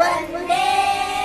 वन्दे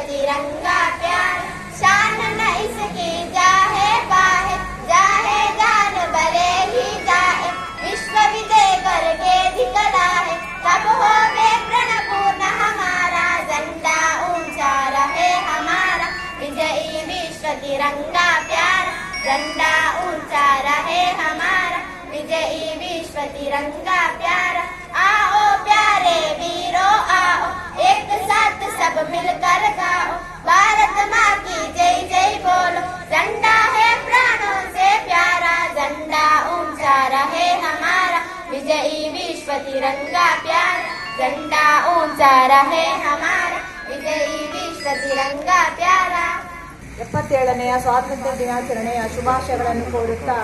तिरंगा प्यार शान न इसकी जाहे बाहे जाहे जान भले ही जाए विश्व विजय करके दिखलाए तब होगे प्रणपूर्ण हमारा झंडा ऊंचा रहे हमारा विजयी विश्व तिरंगा प्यार झंडा ऊंचा रहे हमारा विजयी विश्व तिरंगा प्यार आओ प्यारे वीरों आओ एक साथ सब मिलकर गाओ भारत माँ की जय जय बोलो झंडा है प्राणों से प्यारा झंडा ऊंचा रहे हमारा विजयी विश्व तिरंगा प्यार झंडा ऊंचा रहे हमारा विजयी विश्व तिरंगा प्यारा 77ನೇ ಸ್ವಾತಂತ್ರ್ಯ ದಿನಾಚರಣೆಯ ಶುಭಾಶಯಗಳನ್ನು ಕೋರುತ್ತಾ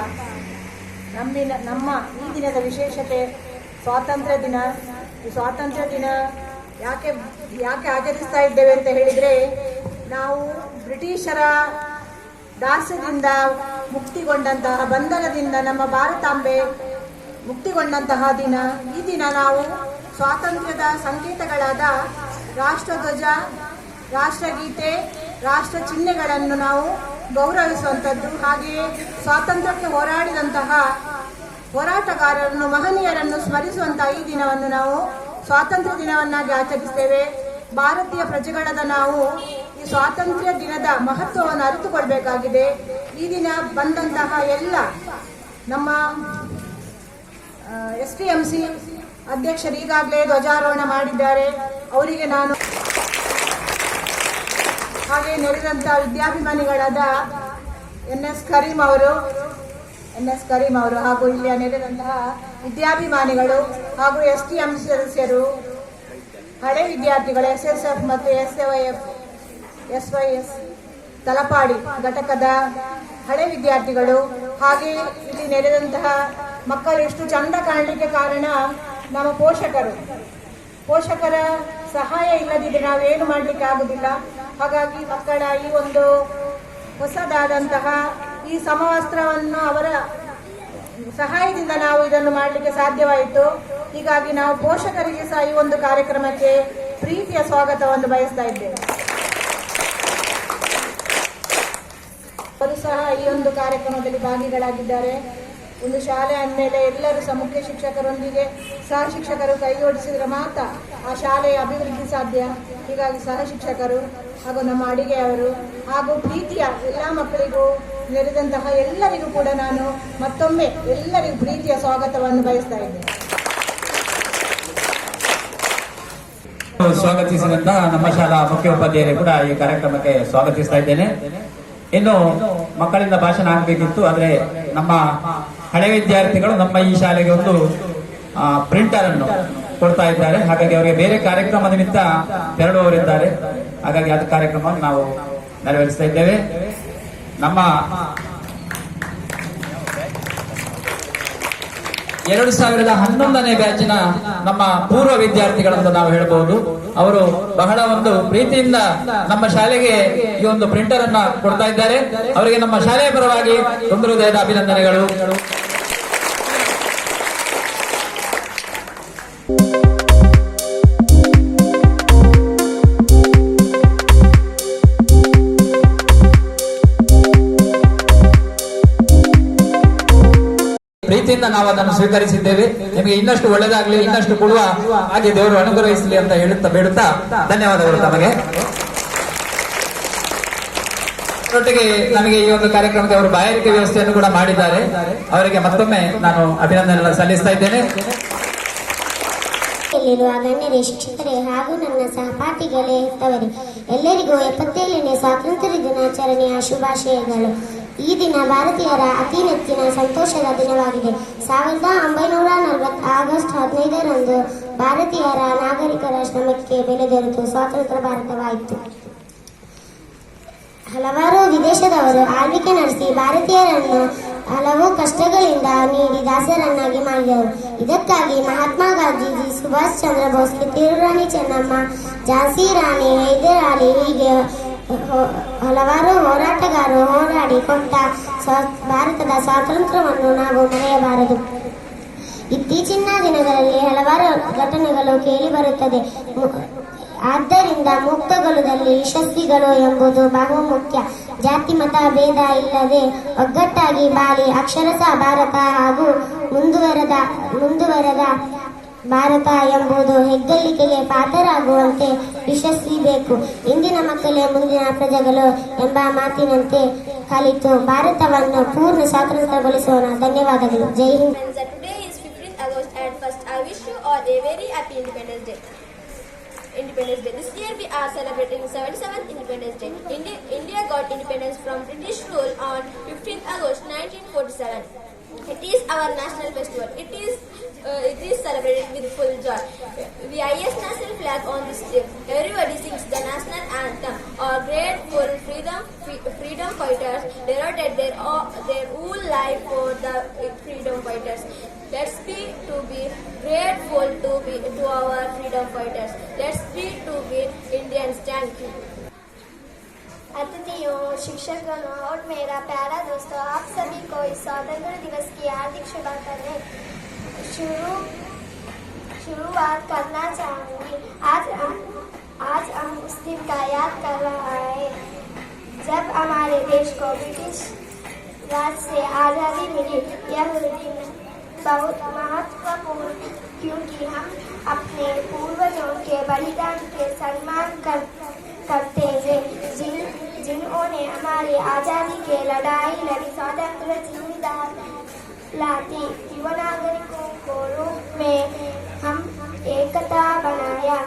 ನಮ್ಮ ಈ ದಿನದ ವಿಶೇಷತೆ ಸ್ವಾತಂತ್ರ್ಯ ದಿನ. ಈ ಸ್ವಾತಂತ್ರ್ಯ ದಿನ ಯಾಕೆ ಆಚರಿಸ್ತಾ ಇದ್ದೇವೆ ಅಂತ ಹೇಳಿದರೆ, ನಾವು ಬ್ರಿಟಿಷರ ದಾಸ್ಯದಿಂದ ಮುಕ್ತಿಗೊಂಡಂತಹ ಬಂಧನದಿಂದ ನಮ್ಮ ಭಾರತಾಂಬೆ ಮುಕ್ತಿಗೊಂಡಂತಹ ದಿನ. ಈ ದಿನ ನಾವು ಸ್ವಾತಂತ್ರ್ಯದ ಸಂಕೇತಗಳಾದ ರಾಷ್ಟ್ರಧ್ವಜ, ರಾಷ್ಟ್ರಗೀತೆ, ರಾಷ್ಟ್ರ ಚಿಹ್ನೆಗಳನ್ನು ನಾವು ಗೌರವಿಸುವಂಥದ್ದು. ಹಾಗೆಯೇ ಸ್ವಾತಂತ್ರ್ಯಕ್ಕೆ ಹೋರಾಡಿದಂತಹ ಹೋರಾಟಗಾರರನ್ನು, ಮಹನೀಯರನ್ನು ಸ್ಮರಿಸುವಂತಹ ಈ ದಿನವನ್ನು ನಾವು ಸ್ವಾತಂತ್ರ್ಯ ದಿನವನ್ನಾಗಿ ಆಚರಿಸ್ತೇವೆ. ಭಾರತೀಯ ಪ್ರಜೆಗಳಾದ ನಾವು ಈ ಸ್ವಾತಂತ್ರ್ಯ ದಿನದ ಮಹತ್ವವನ್ನು ಅರಿತುಕೊಳ್ಬೇಕಾಗಿದೆ. ಈ ದಿನ ಬಂದಂತಹ ಎಲ್ಲ ನಮ್ಮ STMC ಅಧ್ಯಕ್ಷರು ಈಗಾಗಲೇ ಧ್ವಜಾರೋಹಣ ಮಾಡಿದ್ದಾರೆ. ಅವರಿಗೆ ನಾನು ಹಾಗೆ ನೆರೆದಂಥ ವಿದ್ಯಾಭಿಮಾನಿಗಳಾದ NS ಕರೀಂ ಅವರು ಹಾಗೂ ಇಲ್ಲಿಯ ನೆರೆದಂತಹ ವಿದ್ಯಾಭಿಮಾನಿಗಳು ಹಾಗೂ STMC ಸದಸ್ಯರು, ಹಳೆ ವಿದ್ಯಾರ್ಥಿಗಳು, SSF ಮತ್ತು SYS ತಲಪಾಡಿ ಘಟಕದ ಹಳೆ ವಿದ್ಯಾರ್ಥಿಗಳು, ಹಾಗೆ ಇಲ್ಲಿ ನೆರೆದಂತಹ ಮಕ್ಕಳು ಎಷ್ಟು ಚಂದ ಕಾಣಲಿಕ್ಕೆ ಕಾರಣ ನಮ್ಮ ಪೋಷಕರ ಸಹಾಯ ಇಲ್ಲದಿದ್ದರೆ ನಾವೇನು ಮಾಡಲಿಕ್ಕೆ ಆಗುವುದಿಲ್ಲ. ಹಾಗಾಗಿ ಮಕ್ಕಳ ಈ ಒಂದು ಹೊಸದಾದಂತಹ ಈ ಸಮವಸ್ತ್ರವನ್ನು ಅವರ ಸಹಾಯದಿಂದ ನಾವು ಇದನ್ನು ಮಾಡಲಿಕ್ಕೆ ಸಾಧ್ಯವಾಯಿತು. ಹೀಗಾಗಿ ನಾವು ಪೋಷಕರಿಗೆ ಸಹ ಈ ಒಂದು ಕಾರ್ಯಕ್ರಮಕ್ಕೆ ಪ್ರೀತಿಯ ಸ್ವಾಗತವನ್ನು ಬಯಸ್ತಾ ಇದ್ದೇವೆ. ಅವರು ಸಹ ಈ ಒಂದು ಕಾರ್ಯಕ್ರಮದಲ್ಲಿ ಭಾಗಿಗಳಾಗಿದ್ದಾರೆ. ಒಂದು ಶಾಲೆ ಅಂದಮೇಲೆ ಎಲ್ಲರೂ ಸಹ ಮುಖ್ಯ ಶಿಕ್ಷಕರೊಂದಿಗೆ ಸಹ ಶಿಕ್ಷಕರು ಕೈಜೋಡಿಸಿದರೆ ಮಾತ್ರ ಆ ಶಾಲೆಯ ಅಭಿವೃದ್ಧಿ ಸಾಧ್ಯ. ಹೀಗಾಗಿ ಸಹ ಶಿಕ್ಷಕರು ಹಾಗೂ ನಮ್ಮ ಅಡಿಗೆಯವರು ಹಾಗೂ ಪ್ರೀತಿಯ ಎಲ್ಲ ಮಕ್ಕಳಿಗೂ ನೆರೆದಂತಹ ಎಲ್ಲರಿಗೂ ಕೂಡ ನಾನು ಮತ್ತೊಮ್ಮೆ ಎಲ್ಲರಿಗೂ ಪ್ರೀತಿಯ ಸ್ವಾಗತವನ್ನು ಬಯಸ್ತಾ ಇದ್ದೇನೆ. ಸ್ವಾಗತಿಸಿದಂತಹ ನಮ್ಮ ಶಾಲಾ ಮುಖ್ಯೋಪಾಧ್ಯಾಯರು ಕೂಡ ಈ ಕಾರ್ಯಕ್ರಮಕ್ಕೆ ಸ್ವಾಗತಿಸ್ತಾ ಇದ್ದೇನೆ. ಇನ್ನು ಮಕ್ಕಳಿಂದ ಭಾಷಣ ಆಗಬೇಕಿತ್ತು, ಆದರೆ ನಮ್ಮ ಹಳೆ ವಿದ್ಯಾರ್ಥಿಗಳು ನಮ್ಮ ಈ ಶಾಲೆಗೆ ಒಂದು ಪ್ರಿಂಟರ್ ಅನ್ನು ಕೊಡ್ತಾ ಇದ್ದಾರೆ. ಹಾಗಾಗಿ ಅವರಿಗೆ ಬೇರೆ ಕಾರ್ಯಕ್ರಮ ನಿಮಿತ್ತ ತೆರಳುವವರಿದ್ದಾರೆ. ಹಾಗಾಗಿ ಅದು ಕಾರ್ಯಕ್ರಮವನ್ನು ನಾವು ನೆರವೇರಿಸ್ತಾ ಇದ್ದೇವೆ. ನಮ್ಮ 2011ನೇ ಬ್ಯಾಚಿನ ನಮ್ಮ ಪೂರ್ವ ವಿದ್ಯಾರ್ಥಿಗಳನ್ನು ನಾವು ಹೇಳಬಹುದು. ಅವರು ಬಹಳ ಒಂದು ಪ್ರೀತಿಯಿಂದ ನಮ್ಮ ಶಾಲೆಗೆ ಈ ಒಂದು ಪ್ರಿಂಟರ್ ಅನ್ನ ಕೊಡ್ತಾ ಇದ್ದಾರೆ. ಅವರಿಗೆ ನಮ್ಮ ಶಾಲೆಯ ಪರವಾಗಿ ತುಂಬ ಹೃದಯದ ಅಭಿನಂದನೆಗಳು. ಪ್ರೀತಿಯಿಂದ ನಾವು ಅದನ್ನು ಸ್ವೀಕರಿಸಿದ್ದೇವೆ. ನಿಮಗೆ ಇನ್ನಷ್ಟು ಒಳ್ಳೆದಾಗ್ಲಿ, ಇನ್ನಷ್ಟು ಕೊಡುವ ಹಾಗೆ ದೇವರು ಅನುಗ್ರಹಿಸಲಿ ಅಂತ ಹೇಳುತ್ತಾ ಬೇಡುತ್ತಾ ಧನ್ಯವಾದಗಳು ತಮಗೆ. ಒಟ್ಟಿಗೆ ನಮಗೆ ಈ ಒಂದು ಕಾರ್ಯಕ್ರಮಕ್ಕೆ ಅವರು ಬಾಯಾರಿಕೆ ವ್ಯವಸ್ಥೆಯನ್ನು ಕೂಡ ಮಾಡಿದ್ದಾರೆ. ಅವರಿಗೆ ಮತ್ತೊಮ್ಮೆ ನಾನು ಅಭಿನಂದನೆ ಸಲ್ಲಿಸ್ತಾ ಇದ್ದೇನೆ. ಇಲ್ಲಿರುವ ಗಣ್ಯರೇ, ಶಿಕ್ಷಕರೇ ಹಾಗೂ ನನ್ನ ಸಹಪಾಠಿಗಳೇ ಇದ್ದವರೇ, ಎಲ್ಲರಿಗೂ 77ನೇ ಸ್ವಾತಂತ್ರ್ಯ ದಿನಾಚರಣೆಯ ಶುಭಾಶಯಗಳು. ಈ ದಿನ ಭಾರತೀಯರ ಅತಿ ನೆಚ್ಚಿನ ಸಂತೋಷದ ದಿನವಾಗಿದೆ. 1940 ಆಗಸ್ಟ್ 15ರಂದು ಭಾರತೀಯರ ನಾಗರಿಕರ ಶ್ರಮಕ್ಕೆ ಬೆಲೆ ದೊರೆತು ಸ್ವಾತಂತ್ರ್ಯ ಭಾರತವಾಯಿತು. ಹಲವಾರು ವಿದೇಶದವರು ಆಳ್ವಿಕೆ ನಡೆಸಿ ಭಾರತೀಯರನ್ನು ಹಲವು ಕಷ್ಟಗಳಿಂದ ನೀಡಿ ದಾಸರನ್ನಾಗಿ ಮಾಡಿದರು. ಇದಕ್ಕಾಗಿ ಮಹಾತ್ಮ ಗಾಂಧೀಜಿ, ಸುಭಾಷ್ ಚಂದ್ರ ಬೋಸ್, ಕಿತ್ತೂರು ರಾಣಿ ಚೆನ್ನಮ್ಮ, ಝಾನ್ಸಿ ರಾಣಿ ಹೈದರಾಲಿ ಹೀಗೆ ಹಲವಾರು ಹೋರಾಟಗಾರರು ಹೋರಾಡಿ ಕೊಟ್ಟ ಭಾರತದ ಸ್ವಾತಂತ್ರ್ಯವನ್ನು ನಾವು ಮರೆಯಬಾರದು. ಇತ್ತೀಚಿನ ದಿನಗಳಲ್ಲಿ ಹಲವಾರು ಘಟನೆಗಳು ಕೇಳಿ ಬರುತ್ತದೆ. ಆದ್ದರಿಂದ ಮುಕ್ತಗೊಳ್ಳುವುದಲ್ಲಿ ಯಶಸ್ವಿಗಳು ಎಂಬುದು ಬಹು ಮುಖ್ಯ. ಜಾತಿ ಮತ ಭೇದ ಇಲ್ಲದೆ ಒಗ್ಗಟ್ಟಾಗಿ ಬಾಳಿ ಅಕ್ಷರಶಃ ಭಾರತ ಹಾಗೂ ಮುಂದುವರೆದ ಭಾರತ ಎಂಬುದು ಹೆಗ್ಗಳಿಕೆಗೆ ಪಾತ್ರರಾಗುವಂತೆ ಯಶಸ್ವಿಬೇಕು. ಇಂದಿನ ಮಕ್ಕಳೇ ಮುಂದಿನ ಪ್ರಜೆಗಳು ಎಂಬ ಮಾತಿನಂತೆ ಕಲಿತು ಭಾರತವನ್ನು ಪೂರ್ಣ ಸ್ವಾತಂತ್ರ್ಯಗೊಳಿಸೋಣ. ಧನ್ಯವಾದಗಳು. ಜೈ Hind. Today is 15th August and first I wish you all a very happy Independence Day. This year we are celebrating 77th Independence Day. India got independence from British rule on 15th August 1947. It is our national festival. It is celebrated with full joy. The highest national flag on this day. Everybody sings the national anthem. Our grateful freedom fighters devoted their whole life for the freedom fighters. Let's be grateful to our freedom fighters. Let's be Indians. Thank you. अतिथियों, शिक्षकों और मेरा प्यारा दोस्तों, आप सभी को इस स्वतंत्रता दिवस की हार्दिक शुभकामनाएं। शुरुआत करना चाहूंगी। आज हम उस दिन का याद कर रहा है जब हमारे देश को ब्रिटिश राज से आज़ादी मिली। यह दिन बहुत महत्वपूर्ण क्योंकि हम अपने पूर्वजों के बलिदान के सम्मान करते हैं, जिन्होंने हमारी आज़ादी के लड़ाई लड़ी, स्वतंत्र जिम्मेदार लाती। युवा नागरिकों को रूप में हम एकता बनाया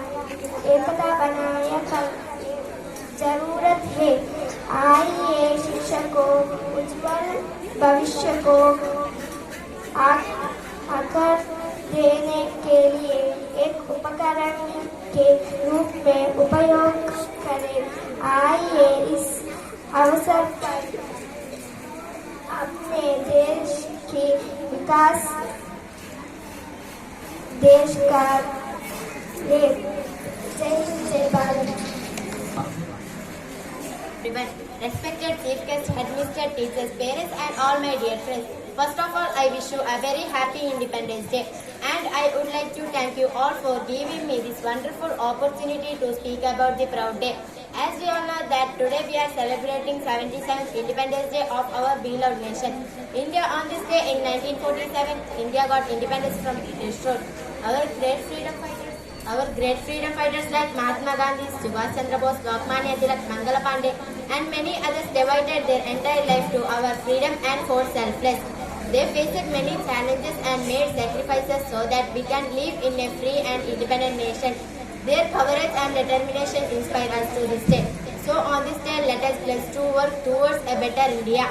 कर जरूरत है। आइए शिक्षकों उज्जवल भविष्य को आकर देने के लिए एक उपकरण के रूप में उपयोग करें। आइए इस अवसर पर अपने देश की विकास देश का ले। जय हिंद, जय Bharat. Respected chief guests, headmistress, teachers, parents and all my dear friends. First of all, I wish you a very happy Independence Day. And I would like to thank you all for giving me this wonderful opportunity to speak about the proud day. As we all know that today we are celebrating 77th Independence Day of our beloved nation. India on this day in 1947, India got independence from British rule. Our great freedom fighters like Mahatma Gandhi, Subhash Chandra Bose, Lokmanya Tilak, Mangala Pandey and many others devoted their entire life to our freedom and fought selfless. They faced many challenges and made sacrifices so that we can live in a free and independent nation. Their courage and determination inspire us to this day. So on this day, let us pledge to work towards a better India.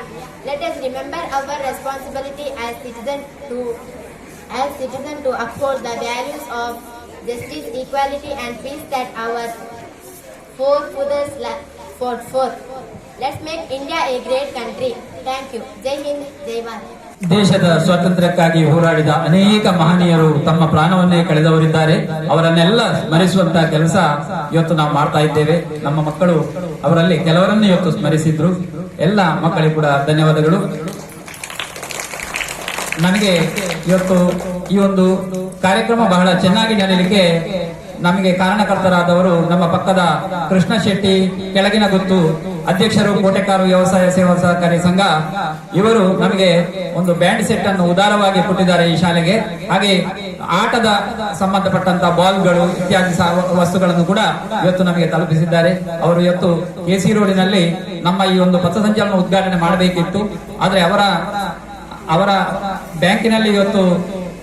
Let us remember our responsibility as citizens to uphold the values of justice, equality and peace that our forefathers fought for. Let's make India a great country. Thank you. Jai Hind, Jai Bharat. ದೇಶದ ಸ್ವಾತಂತ್ರ್ಯಕ್ಕಾಗಿ ಹೋರಾಡಿದ ಅನೇಕ ಮಹನೀಯರು ತಮ್ಮ ಪ್ರಾಣವನ್ನೇ ಕಳೆದವರಿದ್ದಾರೆ. ಅವರನ್ನೆಲ್ಲ ಸ್ಮರಿಸುವಂತಹ ಕೆಲಸ ಇವತ್ತು ನಾವು ಮಾಡ್ತಾ ಇದ್ದೇವೆ. ನಮ್ಮ ಮಕ್ಕಳು ಅವರಲ್ಲಿ ಕೆಲವರನ್ನು ಇವತ್ತು ಸ್ಮರಿಸಿದ್ರು. ಎಲ್ಲ ಮಕ್ಕಳಿಗೆ ಕೂಡ ಧನ್ಯವಾದಗಳು. ನನಗೆ ಇವತ್ತು ಈ ಒಂದು ಕಾರ್ಯಕ್ರಮ ಬಹಳ ಚೆನ್ನಾಗಿ ನಡೀಲಿಕ್ಕೆ ನಮಗೆ ಕಾರಣಕರ್ತರಾದವರು ನಮ್ಮ ಪಕ್ಕದ ಕೃಷ್ಣ ಶೆಟ್ಟಿ, ಕೆಳಗಿನ ಗುತ್ತು ಅಧ್ಯಕ್ಷರು ಕೋಟೆಕಾರು ವ್ಯವಸಾಯ ಸೇವಾ ಸಹಕಾರಿ ಸಂಘ ಇವರು ನಮಗೆ ಒಂದು ಬ್ಯಾಂಡ್ ಸೆಟ್ ಅನ್ನು ಉದಾರವಾಗಿ ಕೊಟ್ಟಿದ್ದಾರೆ ಈ ಶಾಲೆಗೆ. ಹಾಗೆ ಆಟದ ಸಂಬಂಧಪಟ್ಟಂತಹ ಬಾಲ್ಗಳು ಇತ್ಯಾದಿ ವಸ್ತುಗಳನ್ನು ಕೂಡ ಇವತ್ತು ನಮಗೆ ತಲುಪಿಸಿದ್ದಾರೆ. ಅವರು ಇವತ್ತು ಕೆಸಿ ರೋಡಿನಲ್ಲಿ ನಮ್ಮ ಈ ಒಂದು ಪಥಸಂಚಲನ ಉದ್ಘಾಟನೆ ಮಾಡಬೇಕಿತ್ತು, ಆದ್ರೆ ಅವರ ಬ್ಯಾಂಕಿನಲ್ಲಿ ಇವತ್ತು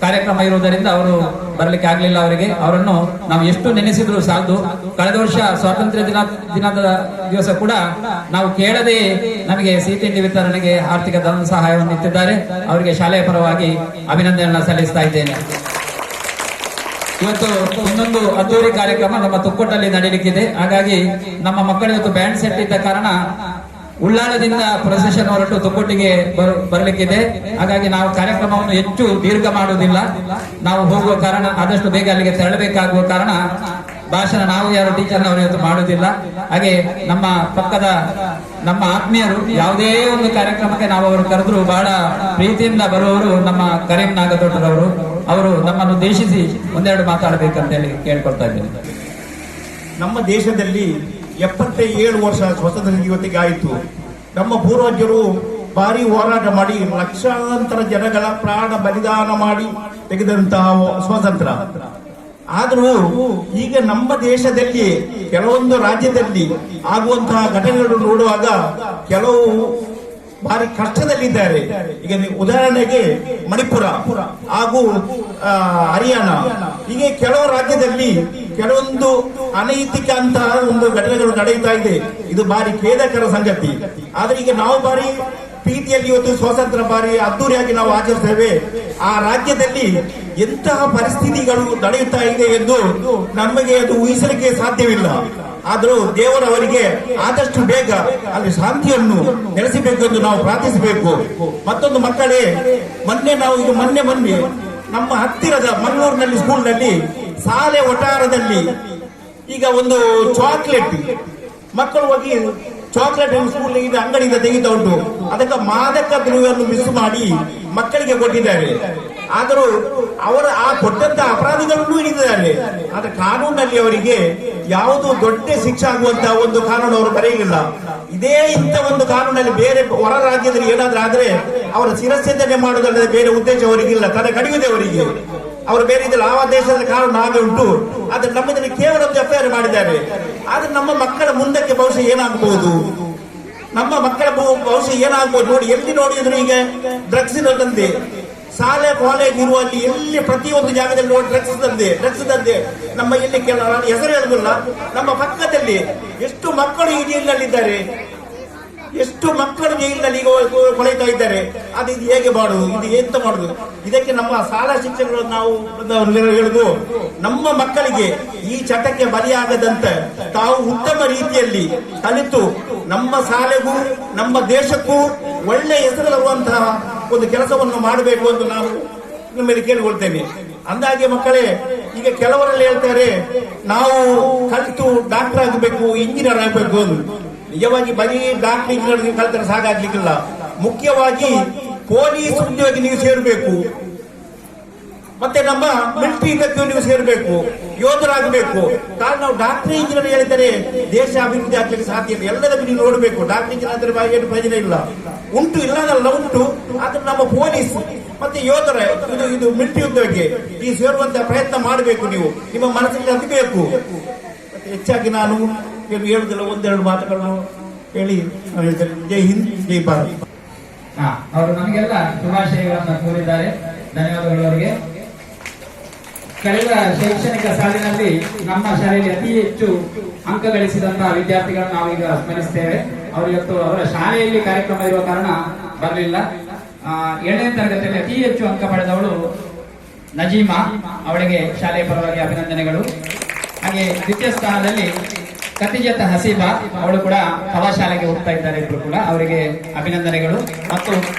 ಕಾರ್ಯಕ್ರಮ ಇರುವುದರಿಂದ ಅವರು ಬರಲಿಕ್ಕೆ ಆಗ್ಲಿಲ್ಲ. ಅವರನ್ನು ನಾವು ಎಷ್ಟು ನೆನೆಸಿದ್ರು ಸಾಲದು. ಕಳೆದ ವರ್ಷ ಸ್ವಾತಂತ್ರ್ಯ ದಿನದ ದಿವಸ ಕೂಡ ನಾವು ಕೇಳದೆ ನಮಗೆ ಸಿಹಿ ತಿಂಡಿ ವಿತರಣೆಗೆ ಆರ್ಥಿಕ ಧನ ಸಹಾಯವನ್ನು ಇಟ್ಟಿದ್ದಾರೆ. ಅವರಿಗೆ ಶಾಲೆಯ ಪರವಾಗಿ ಅಭಿನಂದನೆಯನ್ನು ಸಲ್ಲಿಸ್ತಾ ಇದ್ದೇನೆ. ಇವತ್ತು ಇನ್ನೊಂದು ಅದ್ದೂರಿ ಕಾರ್ಯಕ್ರಮ ನಮ್ಮ ತುಕ್ಕೋಟಲ್ಲಿ ನಡೆಯಲಿಕ್ಕಿದೆ. ಹಾಗಾಗಿ ನಮ್ಮ ಮಕ್ಕಳು ಇವತ್ತು ಬ್ಯಾಂಡ್ ಸೆಟ್ ಇದ್ದ ಕಾರಣ ಉಳ್ಳಾಳದಿಂದ ಪ್ರೊಸೆಷನ್ ಹೊರಟು ತುಕ್ಕೋಟಿಗೆ ಬರಲಿಕ್ಕಿದೆ. ಹಾಗಾಗಿ ನಾವು ಕಾರ್ಯಕ್ರಮವನ್ನು ಹೆಚ್ಚು ದೀರ್ಘ ಮಾಡುವುದಿಲ್ಲ. ನಾವು ಹೋಗುವ ಕಾರಣ ಆದಷ್ಟು ಬೇಗ ಅಲ್ಲಿಗೆ ತೆರಳಬೇಕಾಗುವ ಕಾರಣ ಭಾಷಣ ನಾವು ಯಾರು ಟೀಚರ್ನವರು ಇವತ್ತು ಮಾಡುವುದಿಲ್ಲ. ಹಾಗೆ ನಮ್ಮ ಪಕ್ಕದ ನಮ್ಮ ಆತ್ಮೀಯರು ಯಾವುದೇ ಒಂದು ಕಾರ್ಯಕ್ರಮಕ್ಕೆ ನಾವು ಅವರು ಕರೆದ್ರು ಬಹಳ ಪ್ರೀತಿಯಿಂದ ಬರುವವರು ನಮ್ಮ ಕರೀಂ ನಾಗತೋಟರವರು. ಅವರು ನಮ್ಮನ್ನು ಉದ್ದೇಶಿಸಿ ಒಂದೆರಡು ಮಾತಾಡಬೇಕಂತ ಹೇಳಿ ಕೇಳ್ಕೊಳ್ತಾ ಇದ್ದೇನೆ. ನಮ್ಮ ದೇಶದಲ್ಲಿ 77 ವರ್ಷ ಸ್ವಾತಂತ್ರ್ಯ ಇವತ್ತಿಗೆ ಆಯಿತು. ನಮ್ಮ ಪೂರ್ವಜರು ಭಾರಿ ಹೋರಾಟ ಮಾಡಿ ಲಕ್ಷಾಂತರ ಜನಗಳ ಪ್ರಾಣ ಬಲಿದಾನ ಮಾಡಿ ತೆಗೆದಂತಹ ಸ್ವಾತಂತ್ರ್ಯ. ಆದರೂ ಈಗ ನಮ್ಮ ದೇಶದಲ್ಲಿ ಕೆಲವೊಂದು ರಾಜ್ಯದಲ್ಲಿ ಆಗುವಂತಹ ಘಟನೆಗಳು ನೋಡುವಾಗ ಕೆಲವು ಭಾರಿ ಕಷ್ಟದಲ್ಲಿದ್ದಾರೆ. ಈಗ ಉದಾಹರಣೆಗೆ ಮಣಿಪುರ ಹಾಗೂ ಹರಿಯಾಣ, ಹೀಗೆ ಕೆಲವು ರಾಜ್ಯದಲ್ಲಿ ಕೆಲವೊಂದು ಅನೈತಿಕ ಅಂತಹ ಒಂದು ಘಟನೆಗಳು ನಡೆಯುತ್ತಾ ಇದೆ. ಇದು ಭಾರಿ ಖೇದಕರ ಸಂಗತಿ. ಆದ್ರೆ ಈಗ ನಾವು ಭಾರಿ ಪ್ರೀತಿಯಲ್ಲಿ ಇವತ್ತು ಸ್ವಾತಂತ್ರ್ಯ ಭಾರಿ ಅದ್ದೂರಿಯಾಗಿ ನಾವು ಆಚರಿಸ್ತೇವೆ. ಆ ರಾಜ್ಯದಲ್ಲಿ ಎಂತಹ ಪರಿಸ್ಥಿತಿಗಳು ನಡೆಯುತ್ತಾ ಇದೆ ಎಂದು ನಮಗೆ ಅದು ಊಹಿಸಲಿಕ್ಕೆ ಸಾಧ್ಯವಿಲ್ಲ. ಆದರೂ ದೇವರವರಿಗೆ ಆದಷ್ಟು ಬೇಗ ಅಲ್ಲಿ ಶಾಂತಿಯನ್ನು ನೆಲೆಸಬೇಕು ಎಂದು ನಾವು ಪ್ರಾರ್ಥಿಸಬೇಕು. ಮತ್ತೊಂದು ಮಕ್ಕಳೇ, ಮೊನ್ನೆ ನಮ್ಮ ಹತ್ತಿರದ ಮಂಗಳೂರಿನಲ್ಲಿ ಸ್ಕೂಲ್ನಲ್ಲಿ ಶಾಲೆ ವಠಾರದಲ್ಲಿ ಈಗ ಒಂದು ಚಾಕ್ಲೇಟ್ ಮಕ್ಕಳು ಹೋಗಿ ಚಾಕ್ಲೇಟ್ ಸ್ಕೂಲ್ ಅಂಗಡಿಯಿಂದ ತೆಗೆದು ಉಂಟು. ಅದಕ್ಕೆ ಮಾದಕ ದ್ರವ್ಯವನ್ನು ಮಿಸ್ ಮಾಡಿ ಮಕ್ಕಳಿಗೆ ಕೊಟ್ಟಿದ್ದಾರೆ. ಆದರೂ ಅವರ ಆ ಕೊಟ್ಟಂತ ಅಪರಾಧಿಗಳನ್ನು ಹಿಡಿದಿದ್ದಾರೆ. ಆದ್ರೆ ಕಾನೂನಲ್ಲಿ ಅವರಿಗೆ ಯಾವುದು ದೊಡ್ಡ ಶಿಕ್ಷೆ ಆಗುವಂತಹ ಒಂದು ಕಾನೂನು ಅವರು ಬರೆಯಲಿಲ್ಲ. ಇದೇ ಇಂಥ ಒಂದು ಕಾನೂನಲ್ಲಿ ಬೇರೆ ಹೊರ ರಾಜ್ಯದಲ್ಲಿ ಏನಾದ್ರೂ ಆದ್ರೆ ಅವರ ಶಿರಚ್ಛೇದನೆ ಮಾಡುವುದಲ್ಲದೆ ಬೇರೆ ಉದ್ದೇಶ ಅವರಿಗಿಲ್ಲ, ತಲೆ ಕಡಿಯುವುದೇ ಅವರಿಗೆ. ಅವರು ಬೇರೆ ಇದ್ದಲ್ಲಿ ಆ ದೇಶದ ಕಾನೂನು ಹಾಗೆ ಉಂಟು. ಆದ್ರೆ ನಮ್ಮದಲ್ಲಿ ಕೇವಲ ಒಂದು ಎಫ್ಐಆರ್ ಮಾಡಿದ್ದಾರೆ. ಆದ್ರೆ ನಮ್ಮ ಮಕ್ಕಳ ಮುಂದಕ್ಕೆ ಭವಿಷ್ಯ ಏನಾಗಬಹುದು, ನಮ್ಮ ಮಕ್ಕಳ ಭವಿಷ್ಯ ಏನಾಗಬಹುದು ನೋಡಿ. ಎಲ್ಲಿ ನೋಡಿದ್ರು ಈಗ ಡ್ರಗ್ಸ್ ದಂಧೆ, ಶಾಲೆ ಕಾಲೇಜ್ ಇರುವಲ್ಲಿ ಎಲ್ಲಿ ಪ್ರತಿಯೊಂದು ಜಾಗದಲ್ಲಿ ನೋಡಿ ಡ್ರಗ್ಸ್ ದಂಧೆ. ನಮ್ಮ ಎಲ್ಲಿ ನಾನು ಹೆಸರು ಹೇಳುದಿಲ್ಲ, ನಮ್ಮ ಪಕ್ಕದಲ್ಲಿ ಎಷ್ಟು ಮಕ್ಕಳು ಈ ಜೈಲಿನಲ್ಲಿದ್ದಾರೆ, ಎಷ್ಟು ಮಕ್ಕಳು ಜೈಲಿನಲ್ಲಿ ಈಗ ಕೊಳೆಯುತ್ತಾ ಇದ್ದಾರೆ. ಅದು ಇದು ಹೇಗೆ ಮಾಡುದು, ಇದು ಎಂತ ಮಾಡುದು? ಇದಕ್ಕೆ ನಮ್ಮ ಶಾಲಾ ಶಿಕ್ಷಕರು ನಾವು ಹೇಳುದು, ನಮ್ಮ ಮಕ್ಕಳಿಗೆ ಈ ಚಟಕ್ಕೆ ಬಲಿಯಾಗದಂತೆ ತಾವು ಉತ್ತಮ ರೀತಿಯಲ್ಲಿ ಕಲಿತು ನಮ್ಮ ಶಾಲೆಗೂ ನಮ್ಮ ದೇಶಕ್ಕೂ ಒಳ್ಳೆ ಹೆಸರು ತರುವಂತಹ ಒಂದು ಕೆಲಸವನ್ನು ಮಾಡಬೇಕು ಎಂದು ನಾವು ನಿಮ್ಮಲ್ಲಿ ಕೇಳಿಕೊಳ್ತೇವೆ. ಅಂದಾಗೆ ಮಕ್ಕಳೇ, ಈಗ ಕೆಲವರಲ್ಲಿ ಹೇಳ್ತಾರೆ ನಾವು ಕಲಿತು ಡಾಕ್ಟರ್ ಆಗಬೇಕು, ಇಂಜಿನಿಯರ್ ಆಗಬೇಕು ಎಂದು. ನಿಜವಾಗಿ ಬರೀ ಡಾಕ್ಟರ್ ಇಂಜಿನಿಯರ್ ಕಲಿತರೆ ಸಾಕಾಗ್ಲಿಕ್ಕಿಲ್ಲ. ಮುಖ್ಯವಾಗಿ ಪೊಲೀಸ್ ಉದ್ಯೋಗಿ ನೀವು ಸೇರಬೇಕು, ಮತ್ತೆ ನಮ್ಮ ಮಿಲಿಟರಿ ಇದಕ್ಕೆ ನೀವು ಸೇರಬೇಕು, ಯೋಧರಾಗಬೇಕು. ಕಾರಣ ನಾವು ಡಾಕ್ಟರ್ ಇಂಜಿನಿಯರ್ ಹೇಳಿದರೆ ದೇಶ ಅಭಿವೃದ್ಧಿ ಆಗ್ಲಿಕ್ಕೆ ಸಾಧ್ಯ ಇಲ್ಲ. ಎಲ್ಲದಕ್ಕೂ ನೀವು ನೋಡಬೇಕು. ಡಾಕ್ಟರ್ ಇಂಜಿನಿಯರ್ ಏನು ಪ್ರಯೋಜನ ಇಲ್ಲ, ಉಂಟು ಇಲ್ಲದಲ್ಲ ಉಂಟು. ಆದ್ರೆ ನಮ್ಮ ಪೊಲೀಸ್ ಮತ್ತೆ ಯೋಧರ ಇದು ಮಿಲಿಟರಿ ಉದ್ಯೋಗಕ್ಕೆ ಈ ಸೇರುವಂತಹ ಪ್ರಯತ್ನ ಮಾಡಬೇಕು. ನೀವು ನಿಮ್ಮ ಮನಸ್ಸಿನಲ್ಲಿ ಅದಿಬೇಕು. ಹೆಚ್ಚಾಗಿ ನಾನು ಹೇಳುದಿಲ್ಲ, ಒಂದೆರಡು ಮಾತುಗಳನ್ನು ಹೇಳಿ ನಾನು ಹೇಳ್ತೇನೆ. ಜೈ ಹಿಂದ್, ಜೈ ಭಾರತ್. ಅವರು ನಮಗೆಲ್ಲ ಶುಭಾಶಯಗಳನ್ನು ಕೋರಿದ್ದಾರೆ. ಧನ್ಯವಾದಗಳು ಅವರಿಗೆ. ಕಳೆದ ಶೈಕ್ಷಣಿಕ ಸಾಲಿನಲ್ಲಿ ನಮ್ಮ ಶಾಲೆಯಲ್ಲಿ ಅತಿ ಹೆಚ್ಚು ಅಂಕ ಗಳಿಸಿದಂತಹ ವಿದ್ಯಾರ್ಥಿಗಳನ್ನು ನಾವೀಗ ಸ್ಮರಿಸ್ತೇವೆ. ಅವರು ಇವತ್ತು ಅವರ ಶಾಲೆಯಲ್ಲಿ ಕಾರ್ಯಕ್ರಮ ಇರುವ ಕಾರಣ ಬರಲಿಲ್ಲ. 7ನೇ ತರಗತಿಯಲ್ಲಿ ಅತಿ ಹೆಚ್ಚು ಅಂಕ ಪಡೆದವಳು ನಜೀಮಾ, ಅವಳಿಗೆ ಶಾಲೆಯ ಪರವಾಗಿ ಅಭಿನಂದನೆಗಳು. ಹಾಗೆ ದ್ವಿತೀಯ ಸ್ಥಾನದಲ್ಲಿ ಕತಿಜತ್ ಹಸೀಬಾ, ಅವಳು ಕೂಡ ಕಲಾಶಾಲೆಗೆ ಹೋಗ್ತಾ ಇದ್ದಾರೆ. ಇಬ್ರು ಕೂಡ ಅವರಿಗೆ ಅಭಿನಂದನೆಗಳು. ಮತ್ತು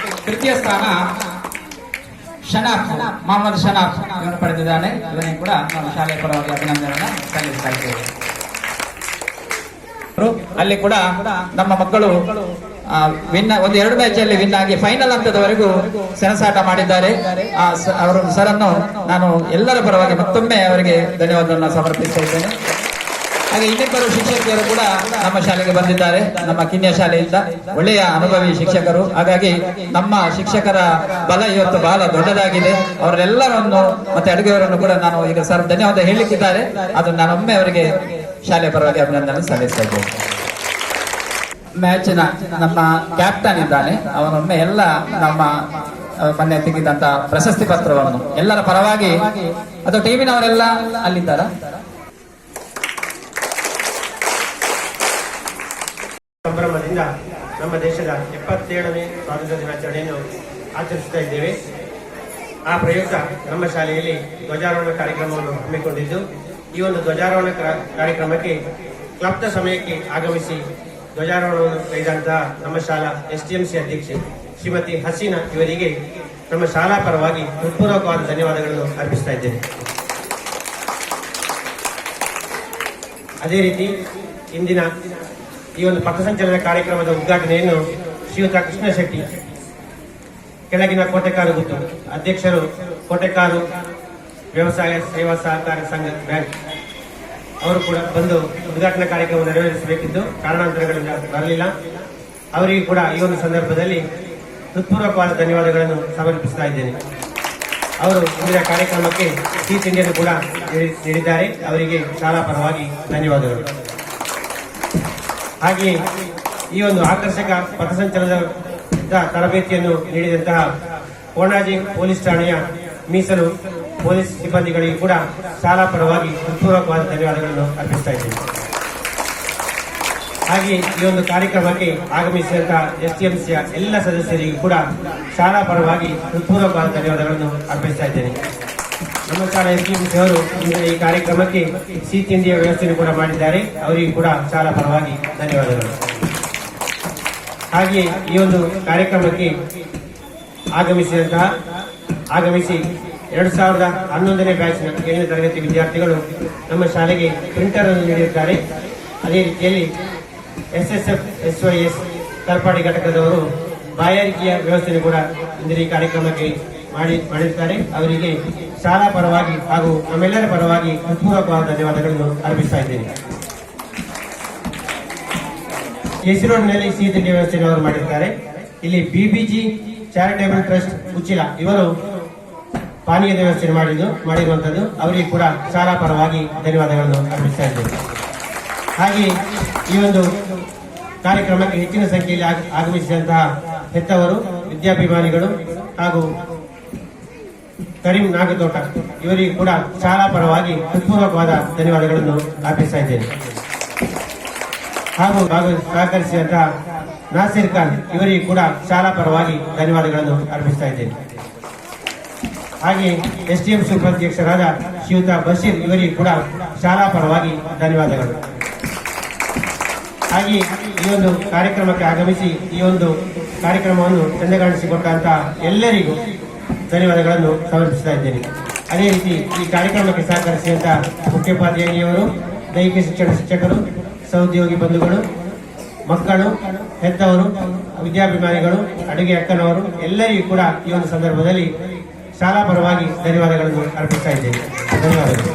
ತೃತೀಯ ಸ್ಥಾನ ಶನಾಫ್, ಮೊಹಮ್ಮದ್ ಶನಾಫ್ ಇವನು ಪಡೆದಿದ್ದಾನೆ. ಇವನಿಗೆ ಕೂಡ ನಾವು ಶಾಲೆಯ ಪರವಾಗಿ ಅಭಿನಂದನೆಯನ್ನು ಸಲ್ಲಿಸ್ತಾ ಇದ್ದೇವೆ. ಅಲ್ಲಿ ಕೂಡ ನಮ್ಮ ಮಕ್ಕಳು ಒಂದು 2 ಮ್ಯಾಚ್ ಅಲ್ಲಿ ವಿನ್ ಆಗಿ ಫೈನಲ್ ಹಂತದವರೆಗೂ ಸೆಣಸಾಟ ಮಾಡಿದ್ದಾರೆ. ಅವರು ಸರನ್ನು ನಾನು ಎಲ್ಲರ ಪರವಾಗಿ ಮತ್ತೊಮ್ಮೆ ಅವರಿಗೆ ಧನ್ಯವಾದವನ್ನು ಸಮರ್ಪಿಸ್ತಾ ಇದ್ದೇನೆ. ಹಾಗೆ ಇನ್ನಿಬ್ಬರು ಶಿಕ್ಷಕಿಯರು ಕೂಡ ನಮ್ಮ ಶಾಲೆಗೆ ಬಂದಿದ್ದಾರೆ, ನಮ್ಮ ಕಿನ್ಯ ಶಾಲೆಯಿಂದ ಒಳ್ಳೆಯ ಅನುಭವಿ ಶಿಕ್ಷಕರು. ಹಾಗಾಗಿ ನಮ್ಮ ಶಿಕ್ಷಕರ ಬಲ ಇವತ್ತು ಬಹಳ ದೊಡ್ಡದಾಗಿದೆ. ಅವರೆಲ್ಲರನ್ನು ಮತ್ತೆ ಅಡುಗೆಯವರನ್ನು ಕೂಡ ನಾನು ಈಗ ಸರ್ ಧನ್ಯವಾದ ಹೇಳಲಿಕ್ಕಿದ್ದಾರೆ, ಅದನ್ನು ನಾನೊಮ್ಮೆ ಅವರಿಗೆ ಶಾಲೆ ಪರವಾಗಿ ಅಭಿನಂದನೆ ಸಲ್ಲಿಸ್ತಾ ಇದ್ದೇನೆ. ಮ್ಯಾಚಿನ ನಮ್ಮ ಕ್ಯಾಪ್ಟನ್ ಇದ್ದಾನೆ, ಅವನೊಮ್ಮೆ ಎಲ್ಲ ನಮ್ಮ ಮೊನ್ನೆ ತೆಗೆದಂತ ಪ್ರಶಸ್ತಿ ಪತ್ರವನ್ನು ಎಲ್ಲರ ಪರವಾಗಿ, ಅದು ಟೀಮಿನವರೆಲ್ಲ ಅಲ್ಲಿದ್ದಾರ. ಸಂಭ್ರಮದಿಂದ ನಮ್ಮ ದೇಶದ 77ನೇ ಸ್ವಾತಂತ್ರ್ಯ ದಿನಾಚರಣೆಯನ್ನು ಆಚರಿಸುತ್ತಾ ಇದ್ದೇವೆ. ಆ ಪ್ರಯುಕ್ತ ನಮ್ಮ ಶಾಲೆಯಲ್ಲಿ ಧ್ವಜಾರೋಹಣ ಕಾರ್ಯಕ್ರಮವನ್ನು ಹಮ್ಮಿಕೊಂಡಿದ್ದು, ಈ ಒಂದು ಧ್ವಜಾರೋಹಣ ಕಾರ್ಯಕ್ರಮಕ್ಕೆ ಕ್ಲಬ್ನ ಸಮಯಕ್ಕೆ ಆಗಮಿಸಿ ಧ್ವಜಾರೋಹಣವನ್ನು ಕೈಗೊಂಡಂತಹ ನಮ್ಮ ಶಾಲಾ STMC ಅಧ್ಯಕ್ಷೆ ಶ್ರೀಮತಿ ಹಸೀನಾ ಇವರಿಗೆ ನಮ್ಮ ಶಾಲಾ ಪರವಾಗಿ ಹೃತ್ಪೂರ್ವಕವಾದ ಧನ್ಯವಾದಗಳನ್ನು ಅರ್ಪಿಸ್ತಾ ಇದ್ದೇನೆ. ಅದೇ ರೀತಿ ಇಂದಿನ ಈ ಒಂದು ಪಥಸಂಚಲನ ಕಾರ್ಯಕ್ರಮದ ಉದ್ಘಾಟನೆಯನ್ನು ಶ್ರೀಯುತ ಕೃಷ್ಣ ಶೆಟ್ಟಿ, ಕೆಳಗಿನ ಕೋಟೆಕಾರು ಗುತ್ತು ಅಧ್ಯಕ್ಷರು, ಕೋಟೆಕಾರು ವ್ಯವಸಾಯ ಸೇವಾ ಸಹಕಾರ ಸಂಘ ಬ್ಯಾಂಕ್, ಅವರು ಕೂಡ ಬಂದು ಉದ್ಘಾಟನಾ ಕಾರ್ಯಕ್ರಮ ನೆರವೇರಿಸಬೇಕಿದ್ದು ಕಾರಣಾಂತರಗಳಿಂದ ಬರಲಿಲ್ಲ. ಅವರಿಗೆ ಕೂಡ ಈ ಒಂದು ಸಂದರ್ಭದಲ್ಲಿ ಹೃತ್ಪೂರ್ವಕವಾದ ಧನ್ಯವಾದಗಳನ್ನು ಸಮರ್ಪಿಸ್ತಾ ಇದ್ದೇನೆ. ಅವರು ಇಂದಿನ ಕಾರ್ಯಕ್ರಮಕ್ಕೆ ಸಿಹಿ ತಿಂಡಿಯನ್ನು ಕೂಡ ನೀಡಿದ್ದಾರೆ, ಅವರಿಗೆ ಶಾಲಾ ಪರವಾಗಿ ಧನ್ಯವಾದಗಳು. ಹಾಗೆಯೇ ಈ ಒಂದು ಆಕರ್ಷಕ ಪಥಸಂಚಲನದ ತರಬೇತಿಯನ್ನು ನೀಡಿದಂತಹ ಕೋಣಾಜಿ ಪೊಲೀಸ್ ಠಾಣೆಯ ಮೀಸಲು ಪೊಲೀಸ್ ಸಿಬ್ಬಂದಿಗಳಿಗೆ ಕೂಡ ಶಾಲಾ ಪರವಾಗಿ ಹೃತ್ಪೂರ್ವಕವಾದ ಧನ್ಯವಾದಗಳನ್ನು ಅರ್ಪಿಸ್ತಾ ಇದ್ದೇನೆ. ಹಾಗೆಯೇ ಈ ಒಂದು ಕಾರ್ಯಕ್ರಮಕ್ಕೆ ಆಗಮಿಸಿದಂತಹ STMCಯ ಎಲ್ಲ ಸದಸ್ಯರಿಗೂ ಕೂಡ ಶಾಲಾ ಪರವಾಗಿ ಹೃತ್ಪೂರ್ವಕವಾದ ಧನ್ಯವಾದಗಳನ್ನು ಅರ್ಪಿಸ್ತಾ ಇದ್ದೇನೆ. ನಮ್ಮ ಶಾಲಾ STMC ಅವರು ಈ ಕಾರ್ಯಕ್ರಮಕ್ಕೆ ಸಿಹಿ ತಿಂಡಿಯ ವ್ಯವಸ್ಥೆಯನ್ನು ಕೂಡ ಮಾಡಿದ್ದಾರೆ, ಅವರಿಗೂ ಕೂಡ ಶಾಲಾ ಪರವಾಗಿ ಧನ್ಯವಾದಗಳು. ಹಾಗೆಯೇ ಈ ಒಂದು ಕಾರ್ಯಕ್ರಮಕ್ಕೆ ಆಗಮಿಸಿ 2011ನೇ ಬ್ಯಾಚ್ನ 7ನೇ ತರಗತಿ ವಿದ್ಯಾರ್ಥಿಗಳು ನಮ್ಮ ಶಾಲೆಗೆ ಪ್ರಿಂಟರ್ ಅನ್ನು ನೀಡಿದ್ದಾರೆ. ಅದೇ ರೀತಿಯಲ್ಲಿ SSF SYS ತಲಪಾಡಿ ಘಟಕದವರು ಬಾಯಾರಿಕೆಯ ವ್ಯವಸ್ಥೆಯನ್ನು ಕೂಡ ಇಂದಿನ ಈ ಕಾರ್ಯಕ್ರಮಕ್ಕೆ ಮಾಡಿರುತ್ತಾರೆ. ಅವರಿಗೆ ಶಾಲಾ ಪರವಾಗಿ ಹಾಗೂ ನಮ್ಮೆಲ್ಲರ ಪರವಾಗಿ ಹೃತ್ಪೂರ್ವಕವಾದ ಧನ್ಯವಾದಗಳನ್ನು ಅರ್ಪಿಸ್ತಾ ಇದ್ದೇನೆ. ಕೆಸಿ ರೋಡ್ನಲ್ಲಿ ಸಿಹಿ ತಿಂಡಿ ವ್ಯವಸ್ಥೆಯನ್ನು ಅವರು ಮಾಡಿದ್ದಾರೆ. ಇಲ್ಲಿ BBG ಚಾರಿಟೇಬಲ್ ಟ್ರಸ್ಟ್ ಉಚ್ಚಿಲ ಇವರು ಪಾನೀಯದ ವ್ಯವಸ್ಥೆಯನ್ನು ಮಾಡಿರುವಂತದ್ದು, ಅವರಿಗೆ ಕೂಡ ಶಾಲಾ ಪರವಾಗಿ ಧನ್ಯವಾದಗಳನ್ನು ಅರ್ಪಿಸ್ತಾ ಇದ್ದೇನೆ. ಹಾಗೆ ಈ ಒಂದು ಕಾರ್ಯಕ್ರಮಕ್ಕೆ ಹೆಚ್ಚಿನ ಸಂಖ್ಯೆಯಲ್ಲಿ ಆಗಮಿಸಿದಂತಹ ಹೆತ್ತವರು, ವಿದ್ಯಾಭಿಮಾನಿಗಳು ಹಾಗೂ ಕರೀಂ ನಾಗತೋಟ ಇವರಿಗೆ ಕೂಡ ಶಾಲಾ ಪರವಾಗಿ ಹೃತ್ಪೂರ್ವಕವಾದ ಧನ್ಯವಾದಗಳನ್ನು ಅರ್ಪಿಸ್ತಾ ಇದ್ದೇನೆ. ಹಾಗೂ ಸಹಕರಿಸಿದಂತಹ ನಾಸಿರ್ ಖಾನ್ ಇವರಿಗೆ ಕೂಡ ಶಾಲಾ ಪರವಾಗಿ ಧನ್ಯವಾದಗಳನ್ನು ಅರ್ಪಿಸ್ತಾ ಇದ್ದೇನೆ. ಹಾಗೆ STMC ಉಪಾಧ್ಯಕ್ಷರಾದ ಶ್ರೀಯುತ ಬಶೀರ್ ಇವರಿಗೆ ಕೂಡ ಶಾಲಾ ಪರವಾಗಿ ಧನ್ಯವಾದಗಳು. ಹಾಗೆ ಈ ಒಂದು ಕಾರ್ಯಕ್ರಮಕ್ಕೆ ಆಗಮಿಸಿ ಈ ಒಂದು ಕಾರ್ಯಕ್ರಮವನ್ನು ಚಂದಗಾಣಿಸಿಕೊಟ್ಟಂತಹ ಎಲ್ಲರಿಗೂ ಧನ್ಯವಾದಗಳನ್ನು ಸಮರ್ಪಿಸ್ತಾ ಇದ್ದೇನೆ. ಅದೇ ರೀತಿ ಈ ಕಾರ್ಯಕ್ರಮಕ್ಕೆ ಸಹಕರಿಸಿದಂತಹ ಮುಖ್ಯೋಪಾಧ್ಯಾಯಿನಿಯವರು, ದೈಹಿಕ ಶಿಕ್ಷಣ ಶಿಕ್ಷಕರು, ಸಹೋದ್ಯೋಗಿ ಬಂಧುಗಳು, ಮಕ್ಕಳು, ಹೆತ್ತವರು, ವಿದ್ಯಾಭಿಮಾನಿಗಳು, ಅಡುಗೆ ಅಕ್ಕನವರು ಎಲ್ಲರಿಗೂ ಕೂಡ ಈ ಒಂದು ಸಂದರ್ಭದಲ್ಲಿ ಶಾಲಾ ಪರವಾಗಿ ಧನ್ಯವಾದಗಳನ್ನು ಅರ್ಪಿಸ್ತಾ ಇದ್ದೇನೆ. ಧನ್ಯವಾದಗಳು.